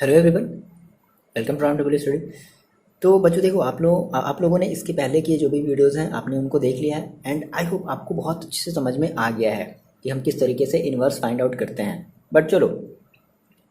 Hello everyone, welcome to round table study. तो बच्चों देखो, आप लोगों ने इसके पहले के जो भी वीडियोस हैं आपने उनको देख लिया है एंड आई होप आपको बहुत अच्छे से समझ में आ गया है कि हम किस तरीके से इन्वर्स फाइंड आउट करते हैं। बट चलो,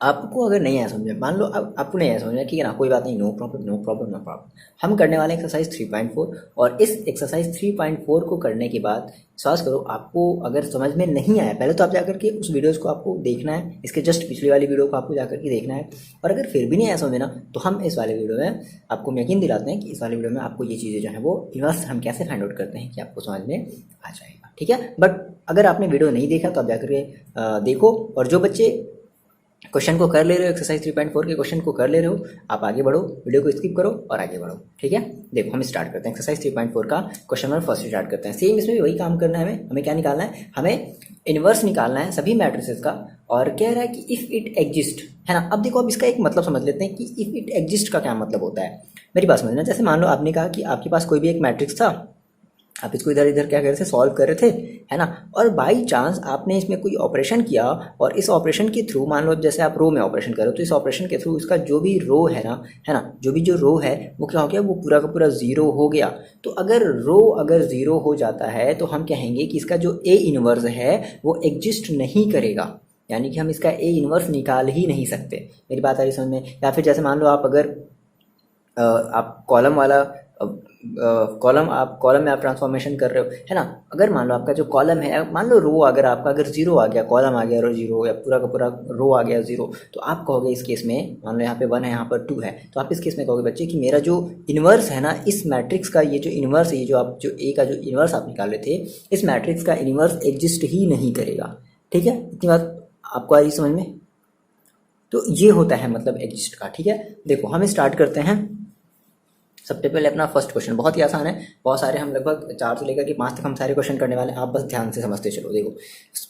आपको अगर नहीं आया समझ में, मान लो अब आपको नहीं आया समझ में, ठीक है ना, कोई बात नहीं, no problem no problem no problem. हम करने वाले एक्सरसाइज 3.4 और इस एक्सरसाइज 3.4 को करने के बाद विश्वास करो, आपको अगर समझ में नहीं आया, पहले तो आप जाकर के उस वीडियोस को आपको देखना है, इसके जस्ट पिछली वाली वीडियो को आपको जाकर के देखना है। और अगर फिर भी नहीं आया समझ में ना, तो हम इस वाले वीडियो में आपको यकीन दिलाते हैं कि इस वाले वीडियो में आपको ये चीज़ें जो है वो इन्वर्स हम कैसे फाइंड आउट करते हैं कि आपको समझ में आ जाएगा, ठीक है। बट अगर आपने वीडियो नहीं देखा तो आप जाकर के देखो, और जो बच्चे क्वेश्चन को कर ले रहे हो, एक्सरसाइज 3.4 के क्वेश्चन को कर ले रहे हो, आप आगे बढ़ो, वीडियो को स्किप करो और आगे बढ़ो, ठीक है। देखो हम स्टार्ट करते हैं एक्सरसाइज 3.4 का क्वेश्चन नंबर फर्स्ट स्टार्ट करते हैं। सेम इसमें भी वही काम करना है, हमें क्या निकालना है, हमें इन्वर्स निकालना है सभी मैट्रिसेस का। और कह रहा है कि इफ इट एग्जिस्ट, है ना। अब देखो, अब इसका एक मतलब समझ लेते हैं कि इफ इट एग्जिस्ट का क्या मतलब होता है। मेरी बात समझना, जैसे मान लो आपने कहा कि आपके पास कोई भी एक मैट्रिक्स था, आप इसको इधर इधर क्या कर रहे थे, सॉल्व कर रहे थे, है ना। और बाई चांस आपने इसमें कोई ऑपरेशन किया और इस ऑपरेशन के थ्रू, मान लो जैसे आप रो में ऑपरेशन करो, तो इस ऑपरेशन के थ्रू इसका जो भी रो है ना, जो भी जो रो है वो क्या हो गया, वो पूरा का पूरा जीरो हो गया। तो अगर रो अगर जीरो हो जाता है तो हम कहेंगे कि इसका जो ए इनवर्स है वो एग्जिस्ट नहीं करेगा, यानी कि हम इसका ए इनवर्स निकाल ही नहीं सकते। मेरी बात आ रही समझ में। या फिर जैसे मान लो आप अगर आप कॉलम वाला कॉलम में आप ट्रांसफॉर्मेशन कर रहे हो, है ना। अगर मान लो आपका जो कॉलम है, मान लो रो अगर आपका अगर जीरो आ गया, कॉलम आ गया रो जीरो, या पूरा का पूरा रो आ गया जीरो, तो आप कहोगे इस केस में, मान लो यहाँ पे 1 है, यहाँ पर 2 है, तो आप इस केस में कहोगे बच्चे कि मेरा जो इन्वर्स है ना, इस मैट्रिक्स का ये जो इन्वर्स है, ये जो आप जो ए का जो इन्वर्स आप निकाल रहे थे, इस मैट्रिक्स का इन्वर्स एग्जिस्ट ही नहीं करेगा, ठीक है। इतनी बात आपको आ रही समझ में। तो ये होता है मतलब एग्जिस्ट का, ठीक है। देखो हम स्टार्ट करते हैं। सबसे पहले अपना फर्स्ट क्वेश्चन बहुत ही आसान है, बहुत सारे हम लगभग 4 से लेकर के 5 तक हम सारे क्वेश्चन करने वाले हैं, आप बस ध्यान से समझते चलो। देखो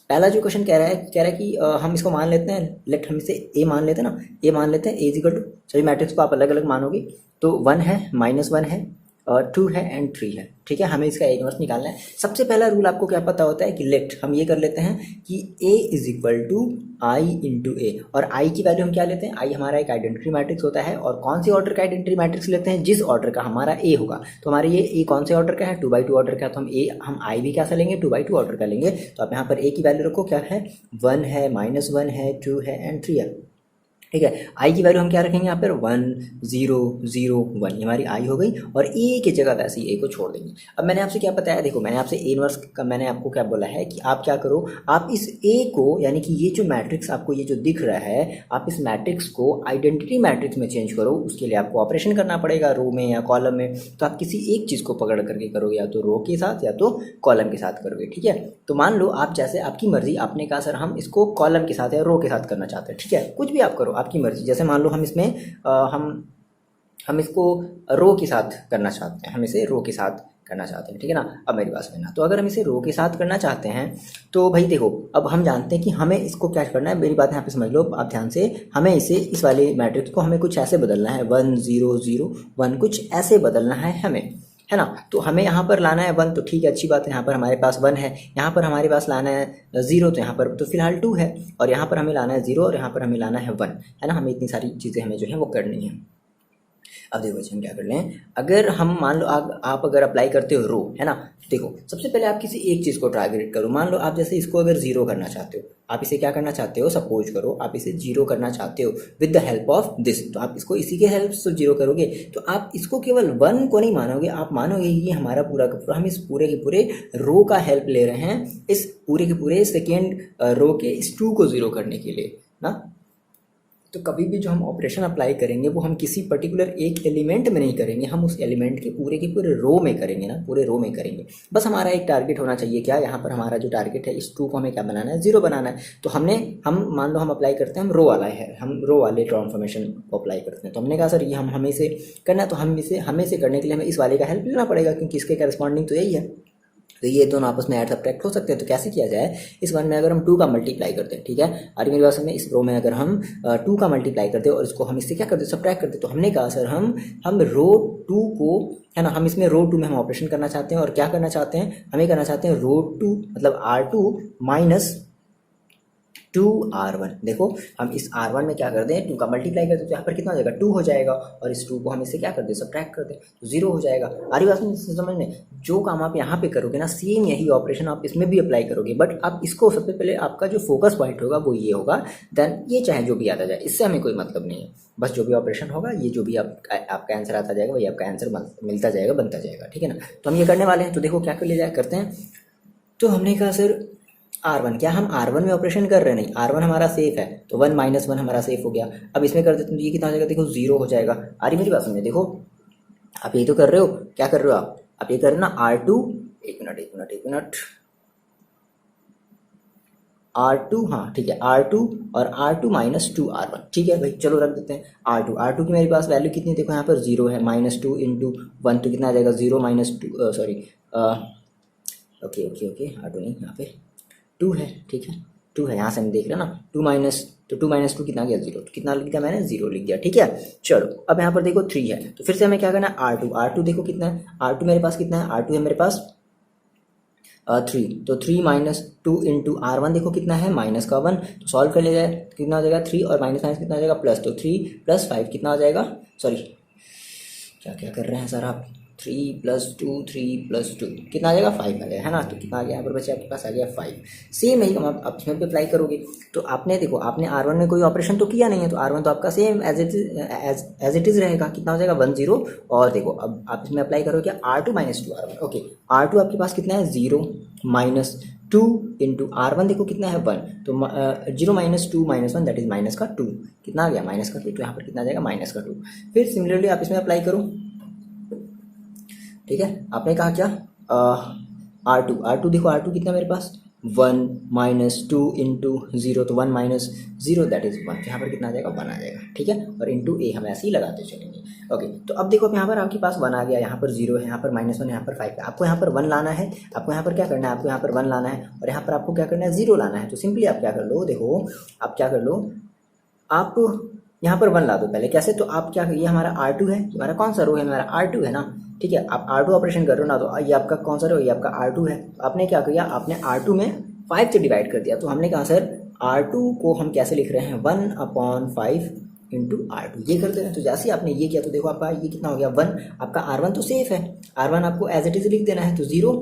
पहला जो क्वेश्चन कह रहा है कि हम इसको मान लेते हैं, लेट हम इसे ए मान लेते हैं ना, ए मान लेते हैं, ए इक्वल टू, सभी मैट्रिक्स को आप अलग अलग मानोगे, तो 1 है, -1 है, और 2 है एंड 3 है, ठीक है। हमें इसका ए इनवर्स निकालना है। सबसे पहला रूल आपको क्या पता होता है कि लेट हम ये कर लेते हैं कि A is equal to I into A, और आई की वैल्यू हम क्या लेते हैं, आई हमारा एक आइडेंटिटी मैट्रिक्स होता है, और कौन सी ऑर्डर का आइडेंटिटी मैट्रिक्स लेते हैं, जिस ऑर्डर का हमारा ए होगा। तो हमारे ये ए कौन से ऑर्डर का है, 2x2 ऑर्डर का, तो हम आई भी कैसा लेंगे, 2x2 ऑर्डर का लेंगे। तो आप यहाँ पर ए की वैल्यू रखो, क्या है, 1 है, -1 है, 2 है एंड 3 है, ठीक है। आई की वैल्यू हम क्या रखेंगे यहाँ पर, 1 0 0 1, ये हमारी आई हो गई, और ए की जगह वैसे ही ए को छोड़ देंगे। अब मैंने आपसे क्या बताया, देखो मैंने आपसे ए इनवर्स का मैंने आपको क्या बोला है कि आप क्या करो, आप इस ए को, यानी कि ये जो मैट्रिक्स आपको ये जो दिख रहा है, आप इस मैट्रिक्स को आइडेंटिटी मैट्रिक्स में चेंज करो। उसके लिए आपको ऑपरेशन करना पड़ेगा रो में या कॉलम में, तो आप किसी एक चीज़ को पकड़ करके करोगे, या तो रो के साथ या तो कॉलम के साथ करोगे, ठीक है। तो मान लो आप जैसे आपकी मर्जी, आपने कहा सर हम इसको कॉलम के साथ या रो के साथ करना चाहते हैं, ठीक है, कुछ भी आप करो आपकी मर्जी। जैसे मान लो हम इसमें हम इसको रो के साथ करना चाहते हैं, हम इसे रो के साथ करना चाहते हैं, ठीक है ना। अब मेरी बात समझना, तो अगर हम इसे रो के साथ करना चाहते हैं तो भाई देखो, अब हम जानते हैं कि हमें इसको क्या करना है। मेरी बात यहाँ पे समझ लो आप ध्यान से, हमें इसे इस वाले मैट्रिक्स को हमें कुछ ऐसे बदलना है, 1 0 0 1, कुछ ऐसे बदलना है हमें, है ना। तो हमें यहाँ पर लाना है 1, तो ठीक है, अच्छी बात है, यहाँ पर हमारे पास 1 है। यहाँ पर हमारे पास लाना है 0, तो यहाँ पर तो फिलहाल 2 है, और यहाँ पर हमें लाना है 0, और यहाँ पर हमें लाना है 1, है ना। हमें इतनी सारी चीज़ें हमें जो है वो करनी है। अब देखो बच्चे हम क्या कर लें, अगर हम मान लो आप अगर अप्लाई करते हो रो, है ना, देखो सबसे पहले आप किसी एक चीज़ को टारगेट करो। मान लो आप जैसे इसको अगर जीरो करना चाहते हो, आप इसे क्या करना चाहते हो, सपोज करो आप इसे जीरो करना चाहते हो with the help of this, तो आप इसको इसी के हेल्प से जीरो करोगे। तो आप इसको केवल वन को नहीं मानोगे, आप मानोगे कि हमारा पूरा का पूरा हम इस पूरे के पूरे रो का हेल्प ले रहे हैं, इस पूरे के पूरे सेकेंड रो के इस टू को जीरो करने के लिए ना। तो कभी भी जो हम ऑपरेशन अप्लाई करेंगे वो हम किसी पर्टिकुलर एक एलिमेंट में नहीं करेंगे, हम उस एलिमेंट के पूरे रो में करेंगे ना, पूरे रो में करेंगे। बस हमारा एक टारगेट होना चाहिए, क्या यहाँ पर हमारा जो टारगेट है इस टू को हमें क्या बनाना है, जीरो बनाना है। तो हम मान लो हम अप्लाई करते हैं, हम रो वाला है, हम रो वाले ट्रांसफॉर्मेशन को अप्लाई करते हैं। तो हमने कहा सर ये हमें से करना है, तो हमें से करने के लिए हमें इस वाले का हेल्प लेना पड़ेगा, क्योंकि इसके करस्पॉन्डिंग तो यही है। तो ये दोनों आपस में ऐड सब्ट्रैक्ट हो सकते हैं। तो कैसे किया जाए, इस वन में अगर हम टू का मल्टीप्लाई करते हैं, ठीक है, और मेरी बात में इस रो में अगर हम टू का मल्टीप्लाई करते हैं और इसको हम इससे क्या करते हैं, सब्ट्रैक्ट करते हैं। तो हमने कहा सर हम रो टू को, है ना, हम इसमें रो टू में हम ऑपरेशन करना चाहते हैं, और क्या करना चाहते हैं, हमें करना चाहते हैं रो टू मतलब R2 माइनस 2R1। देखो हम इस R1 में क्या करते हैं, टू का मल्टीप्लाई करते हैं, तो यहाँ पर कितना हो जाएगा, टू हो जाएगा, और इस टू को हम इससे क्या करते हैं, सब्ट्रैक्ट करते हैं, तो जीरो हो जाएगा। आरी बात समझ में, जो काम आप यहाँ पे करोगे ना, सेम यही ऑपरेशन आप इसमें भी अप्लाई करोगे, बट आप इसको सबसे पहले आपका जो फोकस पॉइंट होगा वो ये होगा, देन ये चाहे जो भी आता जाए, इससे हमें कोई मतलब नहीं है। बस जो भी ऑपरेशन होगा, ये जो भी आपका आंसर आता जाएगा वही आपका आंसर मिलता जाएगा, बनता जाएगा, ठीक है ना। तो हम ये करने वाले हैं। तो देखो क्या कर लिया जाए, करते हैं। तो हमने कहा सर R1, क्या हम R1 में ऑपरेशन कर रहे हैं, नहीं, R1 हमारा सेफ है, तो 1 माइनस 1 हमारा सेफ हो गया। अब इसमें कर देते हैं तो ये कितना हो जाएगा, देखो जीरो हो जाएगा। आ रही मेरी बात समझे, देखो आप यही तो कर रहे हो, क्या कर रहे हो आप ये कर रहे हो ना, R2, एक मिनट, R2, हाँ ठीक है, R2 और R2 माइनस 2R1, ठीक है भाई, चलो रख देते हैं। R2 की मेरे पास वैल्यू कितनी, देखो यहाँ पर जीरो है, माइनस 2 इंटू 1, तो कितना आ जाएगा, zero minus 2, sorry, okay R2 नहीं, यहाँ पे 2 है, ठीक है, 2 है, यहाँ से हम देख रहे हैं ना, 2 माइनस 2 कितना गया, जीरो, तो कितना लिख दिया मैंने, जीरो लिख दिया, ठीक है। चलो अब यहाँ पर देखो 3 है, तो फिर से हमें क्या करना है, R2 देखो कितना है, R2 मेरे पास कितना है, R2 है मेरे पास 3, तो 3 माइनस 2 इंटू R1 देखो कितना है, माइनस का 1, तो सॉल्व कर लिया जाए, कितना हो जाएगा 3, और माइनस कितना हो जाएगा, प्लस, तो 3 प्लस 5 कितना हो जाएगा, सॉरी क्या कर रहे हैं सर आप, 3 प्लस 2 कितना आ जाएगा, 5 आ गया, है ना। तो कितना आ गया यहाँ पर बच्चे, आपके पास आ गया 5। सेम यही काम आप इसमें भी अप्लाई करोगे। तो आपने देखो, आपने R1 में कोई ऑपरेशन तो किया नहीं है, तो R1 तो आपका सेम एज इट इज़ रहेगा, कितना हो जाएगा 1 0। और देखो अब आप इसमें अप्लाई करोगे R2 minus 2R1, okay, R2 आपके पास कितना है, 0 माइनस 2 इंटू R1 देखो कितना है 1, तो 0 minus 2 minus 1 that is minus का 2, कितना आ गया, माइनस का 2, तो यहाँ पर कितना आ जाएगा, माइनस का 2। फिर सिमिलरली आप इसमें अप्लाई करो, ठीक है। आपने कहा क्या, R2 देखो, R2 कितना मेरे पास, 1 माइनस 2 इंटू 0, तो 1 माइनस 0 दैट इज 1, यहाँ पर कितना आ जाएगा, 1 आ जाएगा, ठीक है। और इंटू ए हम ऐसे ही लगाते चलेंगे, ओके। तो अब देखो, अब यहाँ पर आपके पास 1 आ गया, यहाँ पर 0 है, यहाँ पर माइनस 1, यहाँ पर 5 है। आपको यहाँ पर 1 लाना है, आपको यहाँ पर क्या करना है, आपको यहाँ पर 1 लाना है, और यहाँ पर आपको क्या करना है, 0 लाना है। तो सिंपली आप क्या कर लो, देखो आप क्या कर लो, आप यहाँ पर 1 ला दो पहले, कैसे, तो आप क्या, ये हमारा R2 है, हमारा कौन सा रो है, हमारा R2 है ना, ठीक है। आप R2 ऑपरेशन कर रहे हो ना, तो ये आपका कौन सा रो, ये आपका R2 है। तो आपने क्या किया, आपने R2 में 5 से डिवाइड कर दिया। तो हमने कहा सर R2 को हम कैसे लिख रहे हैं, 1/5 इंटू R2, ये कर दे रहे हैं। तो जैसे ही आपने ये किया, तो देखो आपका ये कितना हो गया, 1, आपका R1 तो सेफ है, R1 आपको एज इट इज लिख देना है, तो 0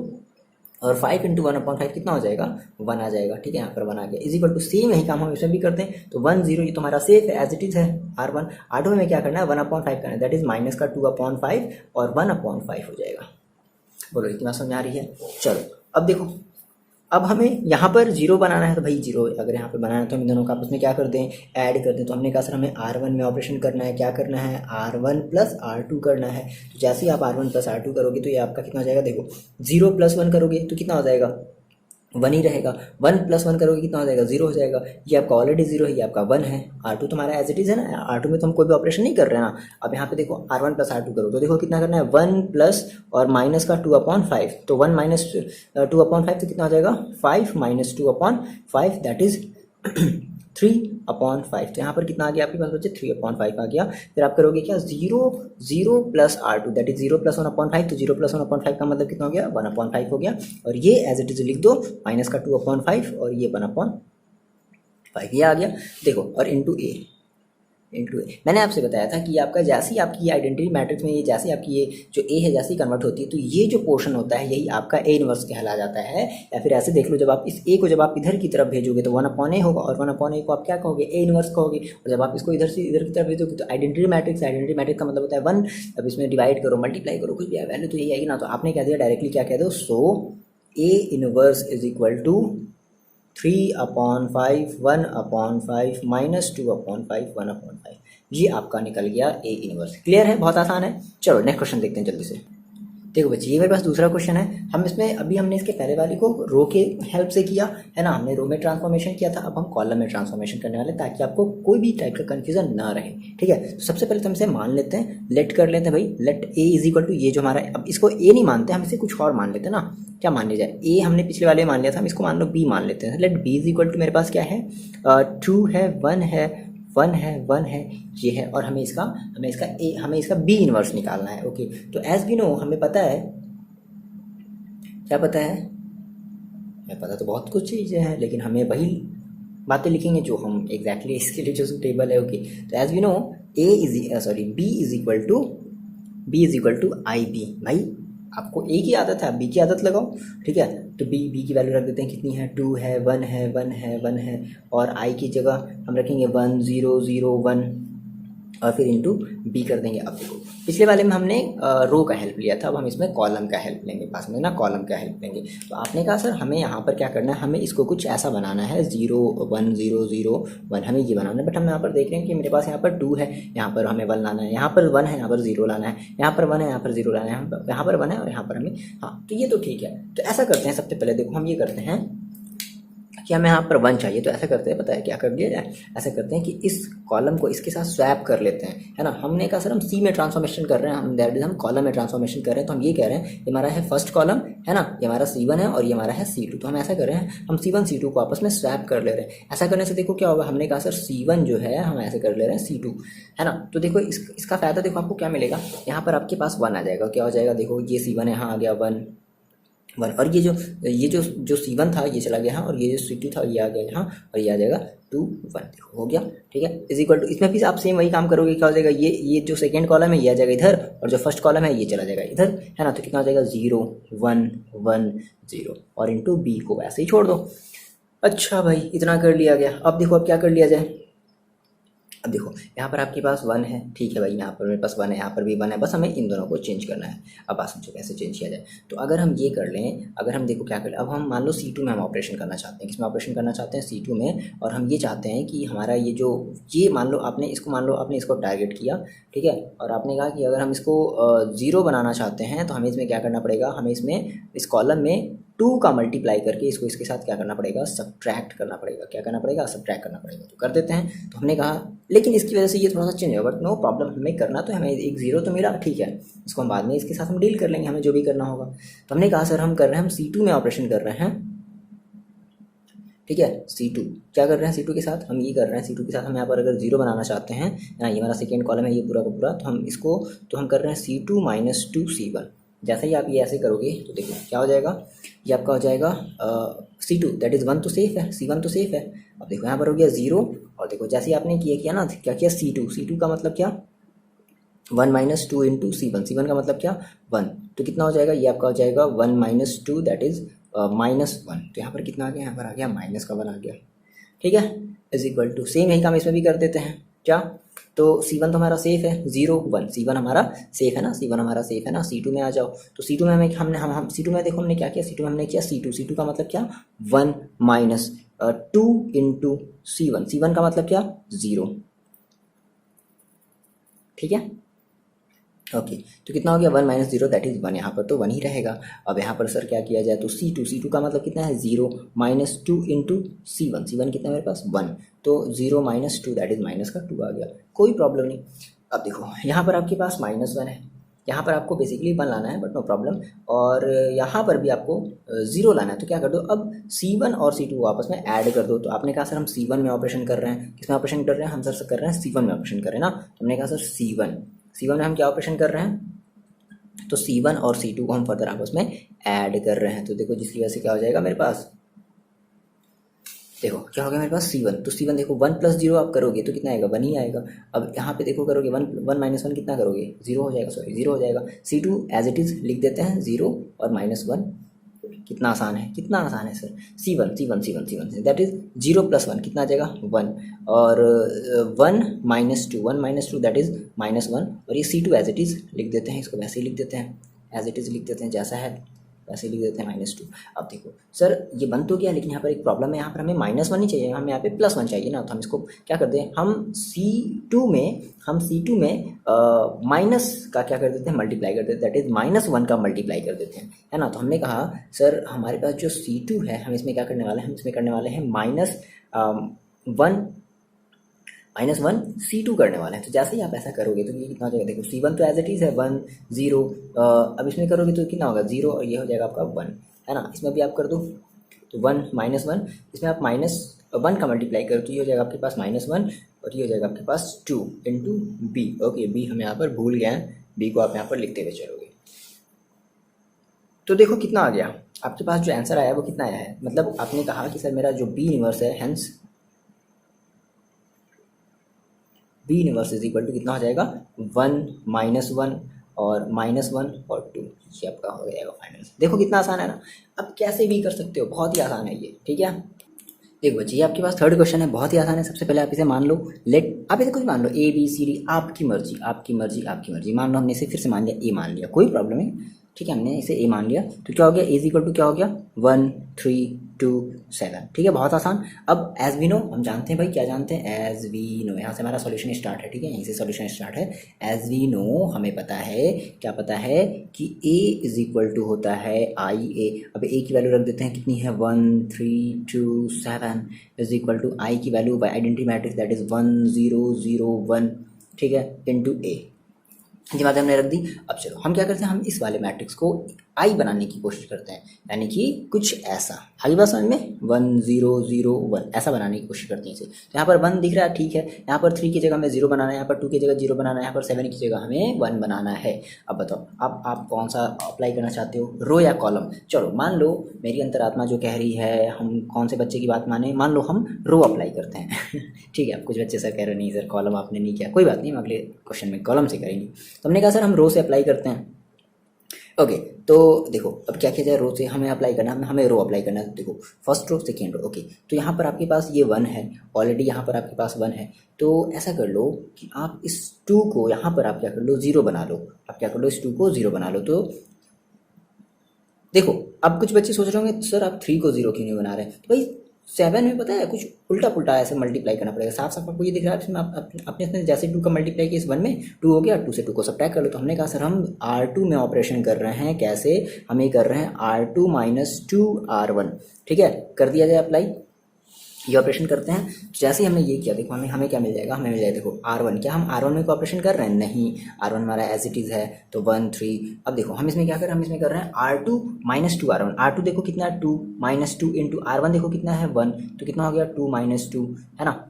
और 5 इंटू 1/5 कितना हो जाएगा, 1 आ जाएगा, ठीक है। यहाँ पर 1 आ गया, इज इक्वल टू सेम यही काम हम इसमें भी करते हैं। तो 1 0 ये तुम्हारा सेफ है, एज इट इज है R1 में क्या करना है, 1/5 करना है, दैट इज माइनस का 2/5 और 1/5 हो जाएगा। बोलो इतना समझ आ रही है। चलो अब देखो, अब हमें यहाँ पर 0 बनाना है, तो भाई 0 अगर यहाँ पर बनाना है तो हम इन दोनों का आपस में क्या करते हैं, ऐड करते हैं। तो हमने कहा सर हमें R1 में ऑपरेशन करना है, क्या करना है, R1 प्लस R2 करना है। तो जैसे ही आप R1 प्लस R2 करोगे, तो ये आपका कितना हो जाएगा, देखो 0 प्लस 1 करोगे तो कितना हो जाएगा, 1 ही रहेगा, 1 प्लस 1 करोगे कितना हो जाएगा, 0 हो जाएगा। ये आपका ऑलरेडी 0 है, ये आपका 1 है। R2 तुम्हारा एज इट इज है ना, R2 में तो हम कोई भी ऑपरेशन नहीं कर रहे हैं ना। अब यहाँ पे देखो R1 प्लस R2 करो, तो देखो कितना करना है, 1 प्लस और माइनस का 2/5, तो 1 माइनस 2/5 तो कितना हो जाएगा, 5 माइनस 2/5 दैट इज 3/5। तो यहाँ पर कितना आ गया आपके पास बच्चे, 3/5 आ गया। फिर आप करोगे क्या, 0 plus R2 that is 0 plus 1/5, तो 0 प्लस 1/5 का मतलब कितना हो गया, 1/5 हो गया। और ये एज इट इज लिख दो, माइनस का 2/5 और ये 1/5 ये आ गया। देखो और इंटू ए, इंटू ए। मैंने आपसे बताया था कि आपका जैसे ही आपकी आइडेंटिटी मैट्रिक्स में ये जैसे आपकी ये जो ए है जैसे ही कन्वर्ट होती है तो ये जो पोर्शन होता है यही आपका ए इनवर्स कहला जाता है। या फिर ऐसे देख लो, जब आप इस ए को जब आप इधर की तरफ भेजोगे तो 1/a होगा, और 1/a को आप क्या कहोगे, ए इनवर्स कहोगे। और जब आप इसको इधर से इधर की तरफ भेजोगे तो आइडेंटिटी मैट्रिक्स का मतलब होता है 1। अब इसमें डिवाइड करो, मल्टीप्लाई करो, कुछ भी वैल्यू तो यही आएगी ना। तो आपने क्या दिया, डायरेक्टली क्या कह दो, so A inverse is equal to 3/5 1/5 minus 2/5 1/5। ये आपका निकल गया ए इनवर्स। क्लियर है, बहुत आसान है। चलो नेक्स्ट क्वेश्चन देखते हैं जल्दी से। देखो बच्चे, ये मेरे पास दूसरा क्वेश्चन है। हम इसमें अभी हमने इसके पहले वाले को रो के हेल्प से किया है ना, हमने रो में ट्रांसफॉर्मेशन किया था। अब हम कॉलम में ट्रांसफॉर्मेशन करने वाले ताकि आपको कोई भी टाइप का कंफ्यूजन ना रहे। ठीक है, तो सबसे पहले तो हम इसे मान लेते हैं, लेट कर लेते हैं भाई, let A is equal to ये जो हमारा, अब इसको ए नहीं मानते हम, इसे कुछ और मान लेते हैं ना। क्या मान लिया जाए, ए हमने पिछले वाले में मान लिया था, हम इसको मान लो बी मान लेते हैं। Let B is equal to मेरे पास क्या है, 2 है, 1 है, 1 है, ये है, और हमें इसका बी इनवर्स निकालना है। ओके, तो एज वी नो, हमें पता है, क्या पता है, हमें पता तो बहुत कुछ चीज़ें हैं, लेकिन हमें वही बातें लिखेंगे जो हम एग्जैक्टली इसके लिए जो सुटेबल है। ओके, तो as we know B is equal to I B. भाई आपको ए की आदत है, बी की आदत लगाओ। ठीक है, तो बी की वैल्यू रख देते हैं, कितनी है, 2 है, 1 है, 1 है, 1 है, और आई की जगह हम रखेंगे 1 0 0 1 और फिर इंटू बी कर देंगे। अब देखो, पिछले वाले में हमने रो का हेल्प लिया था, अब हम इसमें कॉलम का हेल्प लेंगे, पास में ना कॉलम का हेल्प लेंगे। तो आपने कहा सर हमें यहाँ पर क्या करना है, हमें इसको कुछ ऐसा बनाना है 0 1 0 0 1, हमें ये बनाना है। बट हम यहाँ पर देख रहे हैं कि मेरे पास यहाँ पर 2 है, यहाँ पर हमें 1 लाना है, यहाँ पर 1 है, यहाँ पर 0 लाना है, यहाँ पर 1 है, यहाँ पर 0 लाना है, यहाँ पर 1 है और यहाँ पर हमें, हाँ तो ये तो ठीक है। तो ऐसा करते हैं, सबसे पहले देखो हम ये करते हैं कि हमें यहाँ पर 1 चाहिए, तो ऐसा करते हैं, पता है क्या कर दिया जाए, ऐसा करते हैं कि इस कॉलम को इसके साथ स्वैप कर लेते हैं, है ना। हमने कहा सर हम सी में ट्रांसफॉर्मेशन कर रहे हैं, हम कॉलम में ट्रांसफॉर्मेशन कर रहे हैं, तो हम ये कह रहे हैं ये हमारा है फर्स्ट कॉलम, है ना, ये हमारा C1 है और ये हमारा है C2। तो हम ऐसा कर रहे हैं, हम C1 C2 को आपस में स्वैप कर ले रहे हैं। ऐसा करने से देखो क्या होगा, हमने कहा सर C1 जो है हम ऐसे कर ले रहे हैं C2, है ना। तो देखो इसका फ़ायदा देखो आपको क्या मिलेगा, यहाँ पर आपके पास 1 आ जाएगा। क्या हो जाएगा, देखो ये C1 है, यहाँ आ गया 1 और ये जो C1 था ये चला गया यहाँ, और ये जो C2 था ये आ गया यहाँ, और ये आ जाएगा 2 1। देखो हो गया, ठीक है, इज इक्वल टू, इसमें भी आप सेम वही काम करोगे। क्या हो जाएगा, ये जो सेकेंड कॉलम है ये आ जाएगा इधर, और जो फर्स्ट कॉलम है ये चला जाएगा इधर, है ना। तो कितना हो जाएगा, 0 1 1 0 और इंटू बी को ऐसे ही छोड़ दो। अच्छा भाई, इतना कर लिया गया। अब देखो अब क्या कर लिया जाए, अब देखो यहाँ पर आपके पास 1 है, ठीक है भाई, यहाँ पर मेरे पास 1 है, यहाँ पर भी 1 है, बस हमें इन दोनों को चेंज करना है। अब बात समझो कैसे चेंज किया जाए। तो अगर हम ये कर लें, अगर हम देखो क्या कर लें, अब हम मान लो C2 में हम ऑपरेशन करना चाहते हैं, किसमें ऑपरेशन करना चाहते हैं, C2 में, और हम ये चाहते हैं कि हमारा ये मान लो आपने इसको टारगेट किया, ठीक है, और आपने कहा कि अगर हम इसको 0 बनाना चाहते हैं तो हमें इसमें क्या करना पड़ेगा, हमें इसमें इस कॉलम में 2 का मल्टीप्लाई करके इसको इसके साथ क्या करना पड़ेगा, सब्ट्रैक्ट करना पड़ेगा। क्या करना पड़ेगा, सब्ट्रैक्ट करना पड़ेगा। तो कर देते हैं। तो हमने कहा, लेकिन इसकी वजह से ये थोड़ा सा चेंज होगा, बट नो प्रॉब्लम, हमें करना तो हमें एक 0 तो मिला, ठीक है, इसको हम बाद में इसके साथ हम डील कर लेंगे, हमें जो भी करना होगा। तो हमने कहा सर हम कर रहे हैं, हम C2 में ऑपरेशन कर रहे हैं, ठीक है, C2 क्या कर रहे हैं, C2 के साथ हम ये कर रहे हैं, C2 के साथ हम यहाँ पर अगर 0 बनाना चाहते हैं ना, ये हमारा सेकेंड कॉलम है ये पूरा का पूरा, तो हम कर रहे हैं C2 - 2 C1। जैसे ही आप ये ऐसे करोगे तो देखो क्या हो जाएगा, ये आपका हो जाएगा C2 दैट इज़ 1 तो सेफ है, C1 तो सेफ है। अब देखो यहाँ पर हो गया 0, और देखो जैसे ही आपने किया ना, क्या किया, C2 का मतलब क्या, 1 - 2 इंटू C1 का मतलब क्या, 1। तो कितना हो जाएगा, ये आपका हो जाएगा 1 - 2 दैट इज़ -1। तो यहाँ पर कितना आ गया, यहाँ पर आ गया -1 आ गया, ठीक है, इज इक्वल टू, सेम यही काम इसमें भी कर देते हैं। क्या, तो C1 तो हमारा सेफ है, 0 1, C1 हमारा सेफ है ना, C1 हमारा सेफ है ना। C2 में आ जाओ, तो C2 में हमें हम C2 में देखो हमने क्या किया, C2 में हमने किया C2 का मतलब क्या, 1 - 2 इंटू C1 का मतलब क्या, 0, ठीक है, ओके। तो कितना हो गया, 1 - 0 दैट इज़ 1, यहाँ पर तो 1 ही रहेगा। अब यहाँ पर सर क्या किया जाए, तो C2 का मतलब कितना है, 0 - 2 इंटू C1 कितना है मेरे पास, 1, तो 0 - 2 दैट इज़ -2 आ गया, कोई प्रॉब्लम नहीं। अब देखो यहाँ पर आपके पास -1 है, यहाँ पर आपको बेसिकली 1 लाना है, बट नो प्रॉब्लम, और यहाँ पर भी आपको 0 लाना है। तो क्या कर दो, अब C1 और C2 को आपस में ऐड कर दो। तो आपने कहा सर हम C1 में ऑपरेशन कर रहे हैं, किसमें ऑपरेशन कर रहे हैं, हम सर कर रहे हैं C1 में ऑपरेशन कर रहे हैं ना। तो हमने कहा सर C1 में हम क्या ऑपरेशन कर रहे हैं, तो C1 और C2 को हम फर्दर आपस में ऐड कर रहे हैं। तो देखो जिसकी वजह से क्या हो जाएगा मेरे पास, देखो क्या हो गया मेरे पास C1, तो C1 देखो 1 + 0 आप करोगे तो कितना आएगा, 1 ही आएगा। अब यहाँ पे देखो करोगे 1 1 - 1 कितना करोगे, 0 हो जाएगा, सॉरी 0 हो जाएगा। C2 एज इट इज़ लिख देते हैं 0 और -1, कितना आसान है, कितना आसान है सर। C1 दैट इज 0 + 1 कितना आ जाएगा, 1, और 1 - 2 दैट इज -1, और ये C2 एज इट इज़ लिख देते हैं, इसको वैसे ही लिख देते हैं, एज इट इज़ लिख देते हैं, जैसा है वैसे ही लिख देते हैं -2। अब देखो सर ये बन तो गया, लेकिन यहाँ पर एक प्रॉब्लम है, यहाँ पर हमें -1 ही चाहिए, हमें यहाँ पे +1 चाहिए ना, तो हम इसको क्या करते हैं, हम C2 में माइनस का क्या कर देते हैं, मल्टीप्लाई कर देते हैं, दैट इज -1 का मल्टीप्लाई कर देते हैं, है ना। तो हमने कहा सर हमारे पास जो C2 है, हम इसमें क्या करने वाले हैं, हम इसमें करने वाले हैं -1 C2 करने वाले हैं। तो जैसे ही आप ऐसा करोगे तो ये कितना हो जाएगा, देखो C1 तो एज इट इज़ है 1 0, अब इसमें करोगे तो कितना होगा 0, और ये हो जाएगा आपका 1, है ना। इसमें भी आप कर दो तो 1 -1, इसमें आप -1 का मल्टीप्लाई करो तो ये हो जाएगा आपके पास -1, और ये हो जाएगा आपके पास 2 × B। ओके, B हम यहाँ पर भूल गए हैं, B को आप यहाँ पर लिखते हुए चलोगे। तो देखो कितना आ गया आपके पास, जो आंसर आया वो कितना आया है, मतलब आपने कहा कि सर मेरा जो B इनवर्स है, hence B inverse is equal to कितना हो जाएगा, 1 -1 और -1 और 2, ये आपका हो जाएगा फाइनल। देखो कितना आसान है ना, अब कैसे भी कर सकते हो, बहुत ही आसान है ये, ठीक है। देखो बच्चे, ये आपके पास थर्ड क्वेश्चन है, बहुत ही आसान है। सबसे पहले आप इसे मान लो, आप इसे कुछ मान लो ABCD, आपकी मर्जी आपकी मर्जी आपकी मर्जी। मान लो हमने इसे फिर से मान लिया, A मान लिया, कोई प्रॉब्लम नहीं, ठीक है, हमने इसे A मान लिया, तो क्या हो गया, A इक्वल टू क्या हो गया, 1 3 2 7, ठीक है, बहुत आसान। अब एज वी नो, हम जानते हैं भाई, क्या जानते हैं, एज वी नो, यहाँ से हमारा सॉल्यूशन स्टार्ट है, ठीक है, यहीं से सॉल्यूशन स्टार्ट है। एज वी नो हमें पता है, क्या पता है कि A इज इक्वल टू होता है IA। अब A की वैल्यू रख देते हैं, कितनी है, 1 3 2 7 इज इक्वल टू I की value by identity matrix that is 1 0 0 1, ठीक है, इनटू A। ये बात हमने रख दी। अब चलो हम क्या करते हैं, हम इस वाले मैट्रिक्स को आई बनाने की कोशिश करते हैं, यानी कि कुछ ऐसा, आई बात समझ में, 1 0 0 1 ऐसा बनाने की कोशिश करते हैं इसे। तो यहाँ पर 1 दिख रहा है, ठीक है, यहाँ पर 3 की जगह हमें 0 बनाना है, यहाँ पर 2 की जगह 0 बनाना है, यहाँ पर 7 की जगह हमें 1 बनाना है। अब बताओ, अब आप कौन सा अप्लाई करना चाहते हो, रो या कॉलम। चलो मान लो मेरी अंतरात्मा जो कह रही है, हम कौन से बच्चे की बात माने, मान लो हम रो अप्लाई करते हैं ठीक है। अब कुछ बच्चे सर कह रहे नहीं सर कॉलम आपने नहीं किया, कोई बात नहीं, हम अगले क्वेश्चन में कॉलम से करेंगे। तो हमने कहा सर हम रो से अप्लाई करते हैं। ओके, तो देखो अब क्या किया जाए, रो से हमें अप्लाई करना है, हमें रो अप्लाई करना है। देखो first row second row, okay, तो यहाँ पर आपके पास ये 1 है ऑलरेडी, यहाँ पर आपके पास 1 है, तो ऐसा कर लो कि आप इस 2 को यहाँ पर आप क्या कर लो, 0 बना लो। आप क्या कर लो, इस 2 को 0 बना लो। तो देखो अब कुछ बच्चे सोच रहे होंगे सर आप 3 को 0 क्यों नहीं बना रहे, तो भाई 7 में पता है कुछ उल्टा पुल्टा ऐसे मल्टीप्लाई करना पड़ेगा। साफ साफ आपको ये दिख रहा है, इसमें आप अपने जैसे 2 का मल्टीप्लाई किया इस 1 में, 2 हो गया, 2 से 2 को सब्ट्रैक्ट कर लो। तो हमने कहा सर हम R2 में ऑपरेशन कर रहे हैं, कैसे, हमें कर रहे हैं R2 - 2R1, ठीक है, कर दिया जाए अप्लाई, ये ऑपरेशन करते हैं। तो जैसे ही हमने ये किया, देखो हमें क्या मिल जाएगा, हमें मिल जाएगा देखो R1, क्या हम R1 में ऑपरेशन कर रहे हैं, नहीं, R1 हमारा एज इट इज़ है, तो 1 3। अब देखो हम इसमें क्या कर रहे हैं, हम इसमें कर रहे हैं R2 - 2R1। R2 देखो कितना है, 2 - 2 इंटू R1 देखो कितना है, 1, तो कितना हो गया, 2 - 2, है ना।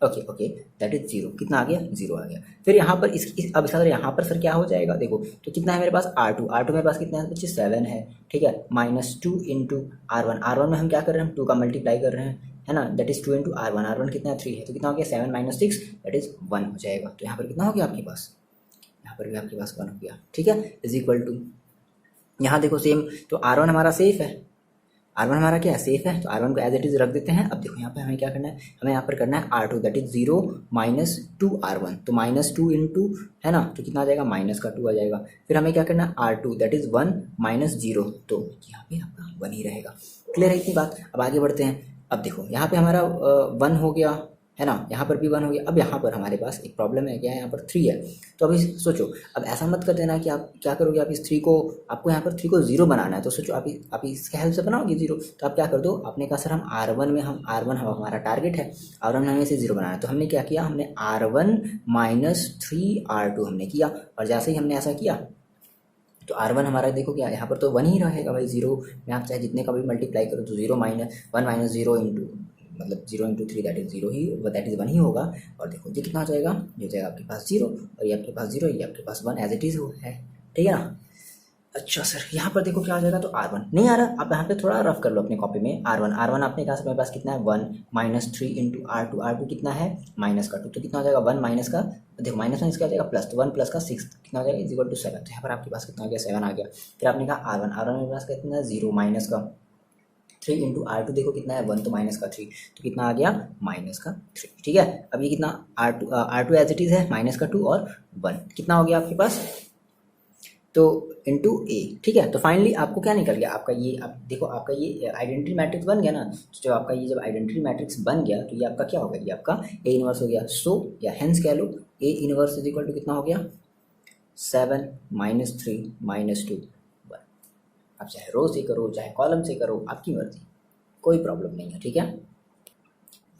ओके दैट इज 0, कितना आ गया, 0 आ गया। फिर यहाँ पर अब सर यहाँ पर सर क्या हो जाएगा, देखो तो कितना है मेरे पास, R2 मेरे पास कितना है बच्चे, 7 है, ठीक है, -2 इंटू R1 में हम क्या कर रहे हैं, हम 2 का मल्टीप्लाई कर रहे हैं, है ना, दैट इज 2 इंटू R1 कितना है, 3 है, तो कितना हो गया, 7 - 6 दैट इज 1 हो जाएगा। तो यहाँ पर कितना हो गया आपके पास, यहाँ पर भी आपके पास 1 हो गया, ठीक है, इज इक्वल टू, यहाँ देखो सेम, तो R1 हमारा सेफ है, R1 हमारा क्या है, सेफ है, तो R1 को एज इट इज रख देते हैं। अब देखो यहाँ पे हमें क्या करना है, हमें यहाँ पर करना है R2 दैट इज 0 - 2R1, तो -2 इंटू, है ना, तो कितना आ जाएगा, -2 आ जाएगा। फिर हमें क्या करना है, R2 दैट इज 1 - 0, तो यहाँ पे आपका 1 ही रहेगा। क्लियर है इतनी बात। अब आगे बढ़ते हैं। अब देखो यहाँ पे हमारा 1 हो गया, है ना, यहाँ पर भी 1 हो गया। अब यहाँ पर हमारे पास एक प्रॉब्लम है, क्या है, यहाँ पर 3 है। तो अभी सोचो, अब ऐसा मत कर देना कि आप क्या करोगे, आप इस 3 को, आपको यहाँ पर 3 को 0 बनाना है, तो सोचो आप इसके हेल्प से बनाओगे 0। तो आप क्या कर दो, आपने कहा सर हम R1 में, हम R1 हमारा टारगेट है, R1 में हमें इसे 0 बनाना है। तो हमने क्या किया, हमने R1 - 3R2 हमने किया, और जैसे ही हमने ऐसा किया तो R1 हमारा देखो क्या, यहाँ पर तो 1 ही रहेगा भाई, 0 में आप चाहे जितने का भी मल्टीप्लाई करो तो 0 - 1 - 0 इंटू, मतलब 0 into 3 that is 0 he, that is 1 ही होगा। और देखो ये कितना हो जाएगा, ये हो जाएगा आपके पास 0, और ये आपके पास 0, ये आपके पास 1 एज इट इज है, ठीक है ना। अच्छा सर, यहाँ पर देखो क्या हो जाएगा, तो R1 नहीं आ रहा, आप यहाँ पे थोड़ा रफ कर लो अपने कॉपी में। R1 आपने कहा सर मेरे पास कितना है 1 माइनस 3 इंटू R2 कितना है -2, तो कितना हो जाएगा 1 माइनस का, देखो माइनस में इसका आ जाएगा प्लस, तो 1 प्लस का 6 कितना हो जाएगा इक्वल टू 7, तो यहाँ पर आपके पास कितना हो गया 7 आ गया। फिर आपने कहा R1 मेरे पास कितना है 0 माइनस का 3 इंटू R2 देखो कितना है 1 तो माइनस का 3, तो कितना आ गया -3, ठीक है। अब ये कितना R2 एज इट इज़ है -2 और 1 कितना हो गया आपके पास, तो इंटू ए, ठीक है। तो फाइनली आपको क्या निकल गया आपका ये, आप देखो आपका ये आइडेंटिटी मैट्रिक्स बन गया ना, तो जब आपका ये जब आइडेंटिटी मैट्रिक्स बन गया तो ये आपका क्या हो गया, ये आपका ए इनवर्स हो गया। सो या हेंस कह लो A inverse is equal to कितना हो गया 7 -3 -2 1। आप चाहे रो से करो चाहे कॉलम से करो, आपकी मर्जी, कोई प्रॉब्लम नहीं है, ठीक है।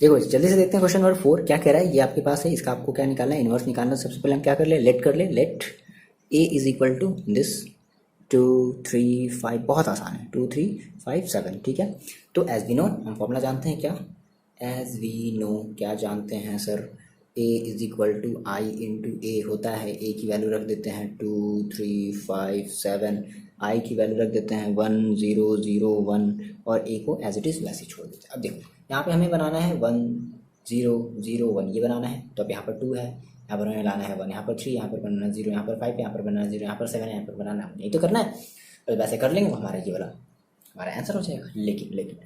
देखो जल्दी से देखते हैं क्वेश्चन नंबर 4 क्या कह रहा है, ये आपके पास है, इसका आपको क्या निकालना है, इनवर्स निकालना। सबसे पहले हम क्या कर ले, लेट कर ले, let A is equal to this 2 3 5, बहुत आसान है, 2 3 5 7, ठीक है। तो एज वी नो हम फॉर्मूला जानते हैं, क्या एज वी नो क्या जानते हैं sir, A is equal to I into A होता है, ए की वैल्यू रख देते हैं 2 3 5 7, आई की वैल्यू रख देते हैं 1 0 0 1 और ए को एज इट इज़ वैसे छोड़ देते हैं। अब देखो यहाँ पे हमें बनाना है 1 0 0 1 ये बनाना है, तो अब यहाँ पर 2 है, यहाँ पर हमें लाना है 1, यहाँ पर 3, यहाँ पर बनाना 0, यहाँ पर 5, यहाँ पर बनाना 0, यहाँ पर 7, यहाँ पर बनाना 1, यही तो करना है। और वैसे कर लेंगे तो हमारा ये वाला हमारा आंसर हो जाएगा। लेकिन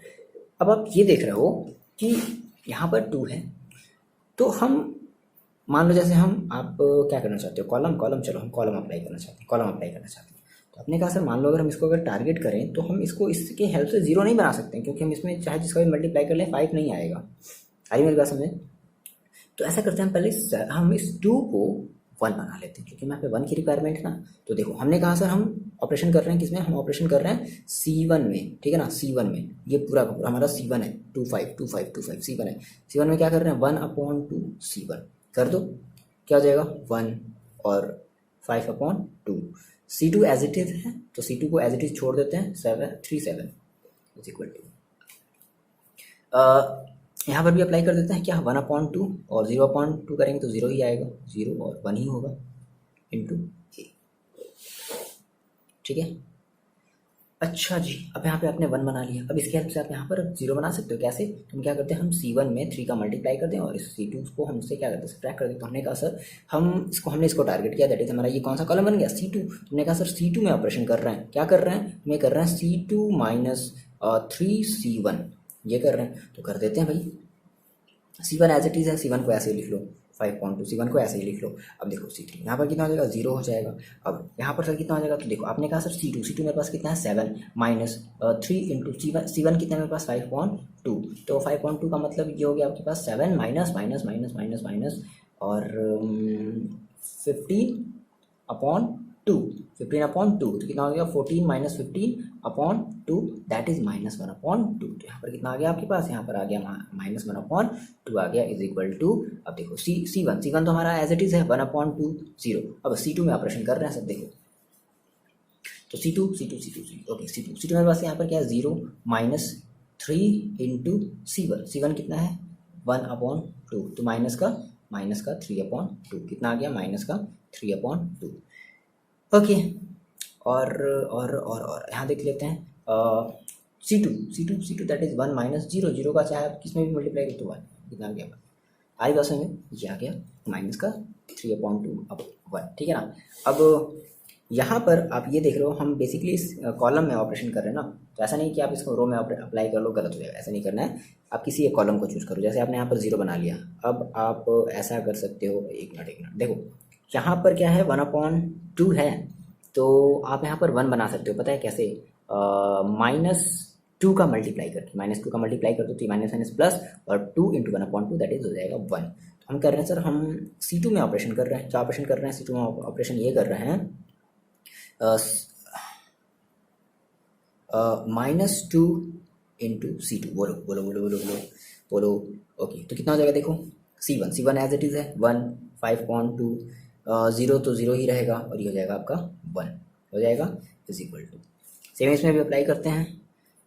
अब आप ये देख रहे हो कि यहाँ पर 2 है, तो हम मान लो जैसे हम आप क्या करना चाहते हो, कॉलम चलो हम कॉलम अप्लाई करना चाहते हैं, तो आपने कहा सर मान लो अगर हम इसको अगर टारगेट करें तो हम इसको इसके हेल्प से 0 नहीं बना सकते, क्योंकि हम इसमें चाहे जिसका भी मल्टीप्लाई कर लें 5 नहीं आएगा। आई मेरी बात समझे, तो ऐसा करते हैं पहले हम इस 2 को 1 बना लेते हैं, क्योंकि यहाँ पे 1 की रिक्वायरमेंट है ना। तो देखो हमने कहा सर हम ऑपरेशन कर रहे हैं किसमें, हम ऑपरेशन कर रहे हैं C1 में, ठीक है ना। C1 में ये पूरा का पूरा हमारा C1 है, 2 5 2 5 2 5 C1 है। C1 में क्या कर रहे हैं 1/2 C1 कर दो, क्या हो जाएगा 1 और 5/2। C2 एज इट इज है, तो C2 को एज इट इज छोड़ देते हैं 3 7 इज इक्वल टू, यहाँ पर भी अप्लाई कर देते हैं क्या 1/2 और 0/2 करेंगे तो 0 ही आएगा, 0 और 1 ही होगा इंटू ए, ठीक है। अच्छा जी, अब यहाँ पे आपने 1 बना लिया, अब इसके हेल्प से आप यहाँ पर 0 बना सकते हो, कैसे, तुम क्या करते हैं हम C1 में 3 का मल्टीप्लाई कर दें और इस C2 को हमसे क्या करते हैं सब्ट्रैक्ट कर दें। तो हमने कहा सर हमने इसको टारगेट किया, दैट इज हमारा ये कौन सा कॉलम बन गया C2। तुमने कहा सर C2 में ऑपरेशन कर रहे हैं, क्या कर रहे हैं हमें कर रहे हैं C2 माइनस 3C1 ये कर रहे हैं, तो कर देते हैं भाई C1 एज इट इज़ है, C1 को ऐसे ही लिख लो 5/2, C1 को ऐसे ही लिख लो। अब देखो C3 यहाँ पर कितना हो जाएगा 0 हो जाएगा। अब यहाँ पर सर कितना हो जाएगा, तो देखो आपने कहा सर C2 मेरे पास कितना है 7 माइनस 3 इंटू C1 कितना है मेरे पास 5/2, तो 5/2 का मतलब ये हो गया आपके पास 7 minus minus minus minus minus और 15/2, 15/2 तो कितना हो गया 14 माइनस 15/2 दैट इज -1/2। तो यहाँ पर कितना आ गया आपके पास, यहाँ पर आ गया -1/2 आ गया इज इक्वल टू, अब देखो C1 तो हमारा एज इट इज है 1/2 0। अब C2 में ऑपरेशन कर रहे हैं सब, देखो तो C2 ओके C2 मेरे पास यहाँ पर क्या है 0 माइनस 3 इंटू C1 कितना है 1/2, तो माइनस का 3/2 कितना आ गया -3/2, ओके। और यहाँ देख लेते हैं C2 दैट इज 1 माइनस 0 0 का चाहे आप किसमें भी मल्टीप्लाई करते हो कितना आ गया आई बस में ये आ गया -3/2 अब 1, ठीक है ना। अब यहाँ पर आप ये देख रहे हो हम बेसिकली इस कॉलम में ऑपरेशन कर रहे हैं ना, तो ऐसा नहीं कि आप इसको रो में अप्लाई कर लो गलत हो जाएगा, ऐसा नहीं करना है। आप किसी एक कॉलम को चूज करो, जैसे आपने यहाँ पर 0 बना लिया, अब आप ऐसा कर सकते हो, एक मिनट देखो यहाँ पर क्या है 1/2 है, तो आप यहाँ पर 1 बना सकते हो, पता है कैसे, -2 का मल्टीप्लाई करके, -2 का मल्टीप्लाई कर दो तो माइनस माइनस प्लस और 2 इंटू 1/2 दैट इज हो जाएगा 1। तो हम कर रहे हैं सर हम C2 में ऑपरेशन कर रहे हैं, क्या ऑपरेशन कर रहे हैं C2 में ऑपरेशन ये कर रहे हैं -2 इंटू C2, बोलो ओके। तो कितना हो जाएगा देखो C1 एज इट इज़ है 1 5/2 0 तो 0 ही रहेगा और ये हो जाएगा आपका 1 हो जाएगा इज इक्वल टू, सेम इसमें भी अप्लाई करते हैं।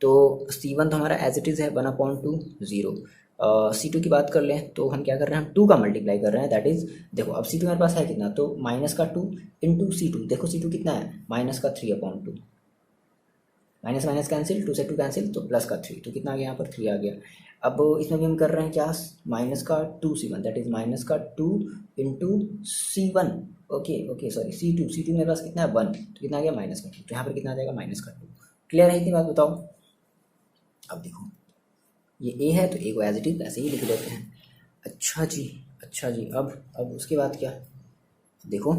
तो C1 तो हमारा एज इट इज़ है 1/2 0 C2 की बात कर लें तो हम क्या कर रहे हैं, हम 2 का मल्टीप्लाई कर रहे हैं, दैट इज देखो अब C2 मेरे पास है कितना, तो माइनस का 2 इंटू C2, देखो C2 कितना है, माइनस का 3/2, माइनस माइनस कैंसिल, 2 से 2 कैंसिल, तो प्लस का 3, तो कितना आ गया यहाँ पर 3 आ गया। अब इसमें भी हम कर रहे हैं क्या, माइनस का 2C1, दैट इज माइनस का 2 into C1, okay okay sorry C2 मेरे पास कितना है 1, तो कितना आ गया माइनस का 2, तो यहाँ पर कितना आ जाएगा माइनस का 2। क्लियर है इतनी बात, बताओ। अब देखो ये ए है तो ए को एज इट इज ऐसे ही लिख देते हैं। अच्छा जी अब उसके बाद क्या, देखो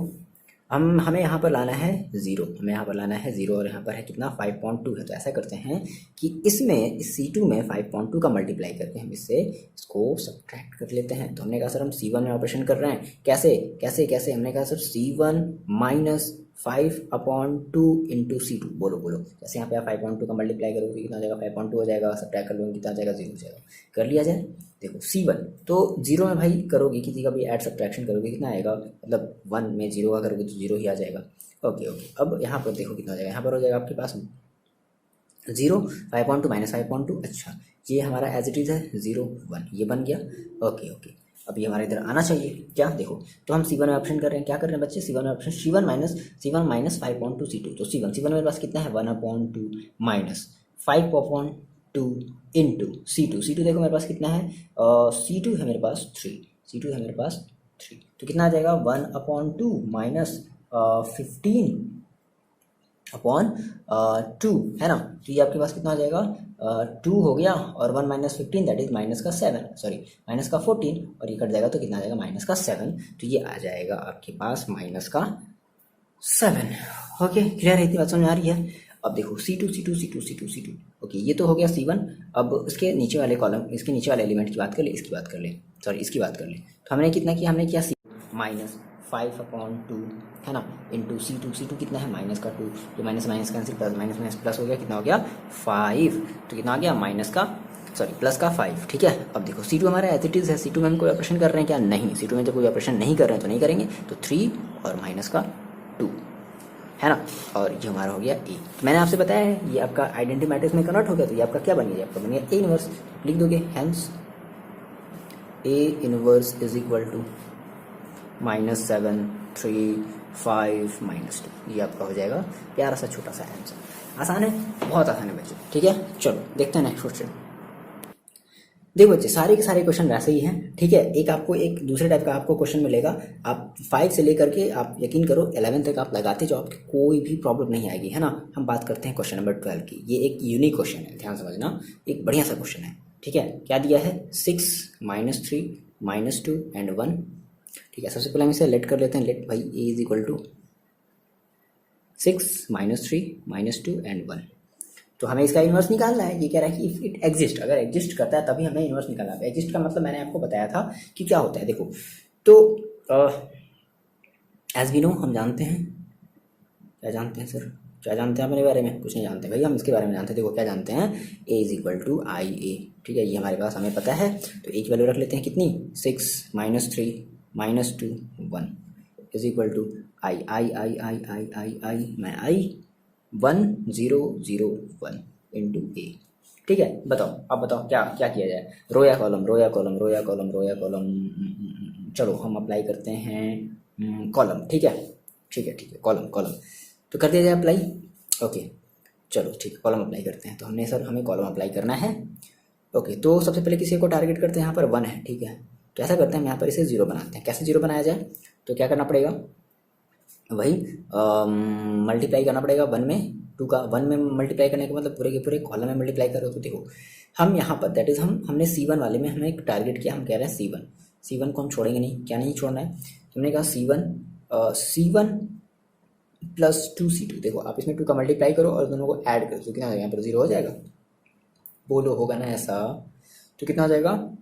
हमें यहाँ पर लाना है ज़ीरो, हमें यहाँ पर लाना है ज़ीरो, और यहाँ पर है कितना 5.2 है, तो ऐसा करते हैं कि इसमें इस C2 में 5.2 का मल्टीप्लाई करके हम इसको सब्ट्रैक्ट कर लेते हैं। तो हमने कहा सर हम C1 में ऑपरेशन कर रहे हैं, कैसे कैसे कैसे, हमने कहा sir C1 minus 5/2 into C2, बोलो जैसे यहाँ पे आप 5.2 का मल्टीप्लाई करोगे कितना हो जाएगा, 5.2 हो जाएगा, सब्ट्रैक्ट कर लोगे कितना हो जाएगा, 0 हो जाएगा। कर लिया जाए, देखो C1 तो 0 में भाई करोगे, किसी का भी ऐड सब्ट्रैक्शन करोगे कितना आएगा, मतलब 1 में 0 का करोगे तो 0 ही आ जाएगा। ओके अब यहाँ पर देखो कितना हो जाएगा, यहाँ पर हो जाएगा आपके पास 0, 5.2 माइनस 5.2, अच्छा ये हमारा एज इट इज है 0 1, ये बन गया। ओके अब ये हमारे इधर आना चाहिए क्या, देखो तो हम C1 में ऑप्शन कर रहे हैं, क्या कर रहे हैं बच्चे, C1 में ऑप्शन, C1 माइनस 5.2 C2, तो C1 मेरे पास कितना है 1/2 माइनस 5/2 इंटू C2 देखो मेरे पास कितना है, C2 है मेरे पास 3, तो कितना आ जाएगा 1/2 माइनस 15/2 है ना, तो ये आपके पास कितना आ जाएगा 2 हो गया, और 1 माइनस 15 दैट इज माइनस का 7, सॉरी माइनस का 14, और ये कट जाएगा तो कितना आ जाएगा माइनस का 7, तो ये आ जाएगा आपके पास माइनस का 7। ओके क्लियर है, इतनी बात समझ आ रही है। अब देखो C2, ओके ये तो हो गया C1। अब इसके नीचे वाले कॉलम, इसके नीचे वाले एलिमेंट की बात कर ले, इसकी बात कर ले, तो हमने कितना किया, हमने किया माइनस 5/2 है ना, इंटू C2 कितना है माइनस का 2, तो minus minus cancel, plus minus plus हो गया, कितना हो गया 5, तो कितना आ गया प्लस का 5। ठीक है, अब देखो C2 हमारा एज इट इज है, C2 में हम कोई ऑपरेशन कर रहे हैं क्या, नहीं, C2 में तो कोई ऑपरेशन नहीं कर रहे हैं तो नहीं करेंगे, तो 3 और माइनस का 2 है ना, और ये हमारा हो गया ए। मैंने आपसे बताया है ये आपका आइडेंटिटी मैट्रिक्स में कन्वर्ट हो गया, तो ये आपका क्या बन गया, आपका बन गया ए इनवर्स, लिख दोगे hence A inverse is equal to -7 3 5 -2, ये आपका हो जाएगा प्यारा सा छोटा सा आंसर। आसान है, बहुत आसान है बच्चे। ठीक है, चलो देखते हैं नेक्स्ट क्वेश्चन। देखो बच्चे सारे के सारे क्वेश्चन वैसे ही हैं, ठीक है, एक आपको एक दूसरे टाइप का आपको क्वेश्चन मिलेगा, आप 5 से लेकर के आप यकीन करो 11 तक आप लगाते जाओ, आपकी कोई भी प्रॉब्लम नहीं आएगी, है ना। हम बात करते हैं क्वेश्चन नंबर 12 की, ये एक यूनिक क्वेश्चन है, ध्यान समझना, एक बढ़िया सा क्वेश्चन है। ठीक है, क्या दिया है 6 -3 -2 एंड 1। ठीक है, सबसे पहले हम इसे लेट कर लेते हैं, लेट भाई ए इज इक्वल टू 6 -3 -2 एंड 1। तो हमें इसका इन्वर्स निकालना है, ये कह रहा है कि इफ इट एग्जिस्ट, अगर एग्जिस्ट करता है तभी हमें इन्वर्स निकालना है। एग्जिस्ट का मतलब मैंने आपको बताया था कि क्या होता है, देखो तो एज वी नो, हम जानते हैं, क्या जानते हैं सर, क्या जानते हैं अपने बारे में, कुछ नहीं जानते भैया, हम इसके बारे में जानते हैं। देखो क्या जानते हैं, ए इज इक्वल टू आई ए। ठीक है, ये हमारे पास हमें पता है, तो ए की वैल्यू रख लेते हैं कितनी, 6 -3 -2 1 इज इक्वल टू आई आई आई आई आई आई आई मैं आई 1 0 0 1 इंटू ए। ठीक है, बताओ, अब बताओ क्या क्या किया जाए, रो या कॉलम, रो या कॉलम, रो या कॉलम, रो या कॉलम। चलो हम अप्लाई करते हैं कॉलम। ठीक है ठीक है ठीक है, कॉलम कॉलम तो कर दिया जाए अप्लाई। ओके चलो ठीक है, कॉलम अप्लाई करते हैं, तो हमने सर हमें कॉलम अप्लाई करना है। ओके, तो सबसे पहले किसी को टारगेट करते हैं, यहाँ पर 1 है। ठीक है, तो ऐसा करते हैं हम यहाँ पर इसे 0 बनाते हैं। कैसे 0 बनाया जाए, तो क्या करना पड़ेगा, वही मल्टीप्लाई करना पड़ेगा 1 में 2 का, 1 में मल्टीप्लाई करने का मतलब पूरे के पूरे कॉलम में मल्टीप्लाई करो। तो देखो हम यहाँ पर दैट इज हमने C1 वाले में हमने एक टारगेट किया, हम कह रहे हैं C1 को हम छोड़ेंगे नहीं, क्या नहीं छोड़ना है, हमने कहा C1 प्लस 2C2। देखो आप इसमें 2 का मल्टीप्लाई करो और दोनों को ऐड करो, तो कितना हो जाएगा, यहाँ पर 0 हो जाएगा, बोलो होगा ना ऐसा, तो कितना हो जाएगा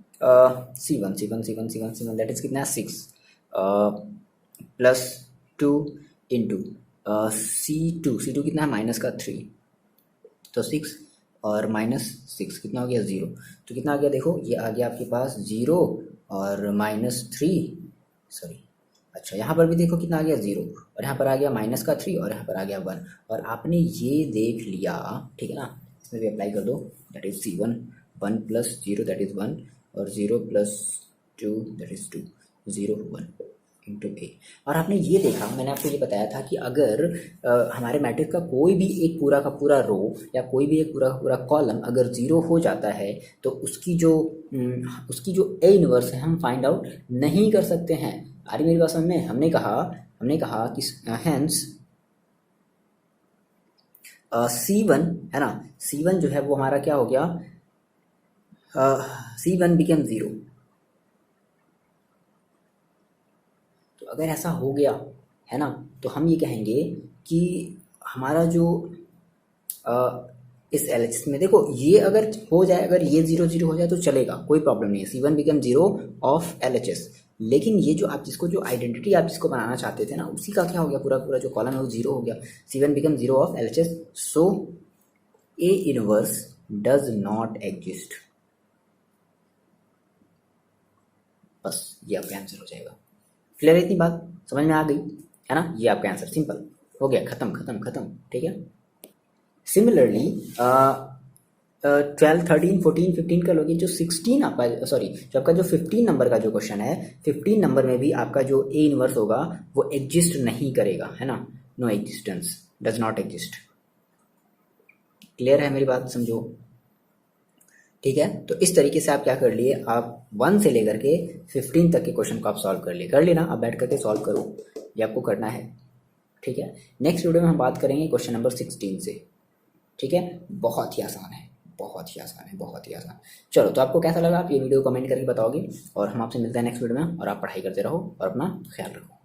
C1 दैट इज कितना 6 प्लस 2 इंटू C2 कितना है माइनस का 3, तो 6 और -6 कितना हो गया 0, तो कितना आ गया, देखो ये आ गया आपके पास 0 और -3, सॉरी अच्छा यहाँ पर भी देखो कितना आ गया 0, और यहाँ पर आ गया -3 और यहाँ पर आ गया 1, और आपने ये देख लिया। ठीक है ना, इसमें भी अप्लाई कर दो, that is C1 1 + 0 that is 1 और 0 plus 2 that is 2, 0 1 into A. और आपने ये देखा, मैंने आपको ये बताया था कि अगर हमारे मैट्रिक्स का कोई भी एक पूरा का पूरा रो या कोई भी एक पूरा का पूरा कॉलम अगर 0 हो जाता है तो उसकी जो ए इनवर्स है हम फाइंड आउट नहीं कर सकते हैं। आ रही मेरी बात समझ में? हमने कहा कि हैंस C1 है ना, C1 जो है वो हमारा क्या हो गया, C1 बिकेम 0। तो अगर ऐसा हो गया है ना, तो हम ये कहेंगे कि हमारा जो इस LHS में देखो, ये अगर हो जाए, अगर ये 0 0 हो जाए तो चलेगा, कोई प्रॉब्लम नहीं है, C1 बिकम 0 ऑफ LHS। लेकिन ये जो आप जिसको जो आइडेंटिटी आप जिसको बनाना चाहते थे ना, उसी का क्या हो गया, पूरा पूरा जो कॉलम है वो 0 हो गया। C1 become 0 of LHS, so A inverse does not exist. बस ये आपका आंसर हो जाएगा। क्लियर है? इतनी बात समझ में आ गई है ना? ये आपका आंसर, सिंपल हो गया, खत्म खत्म खत्म, ठीक है। सिमिलरली 12 13 14 15 का लोगे, जो 16 आपका सॉरी जो आपका जो 15 नंबर का जो क्वेश्चन है, 15 नंबर में भी आपका जो ए इनवर्स होगा वो एग्जिस्ट नहीं करेगा, है ना, no existence, does not exist. Clear है मेरी बात? समझो, ठीक है। तो इस तरीके से आप क्या कर लिए, आप 1 से लेकर के 15 तक के क्वेश्चन को आप सॉल्व कर लेना, आप बैठ करके सॉल्व करो, ये आपको करना है, ठीक है। नेक्स्ट वीडियो में हम बात करेंगे क्वेश्चन नंबर 16 से, ठीक है। बहुत ही आसान है, बहुत ही आसान है, बहुत ही आसान। चलो, तो आपको कैसा लगा आप ये वीडियो कमेंट करके बताओगे, और हम आपसे मिलते हैं नेक्स्ट वीडियो में, और आप पढ़ाई करते रहो और अपना ख्याल रखो।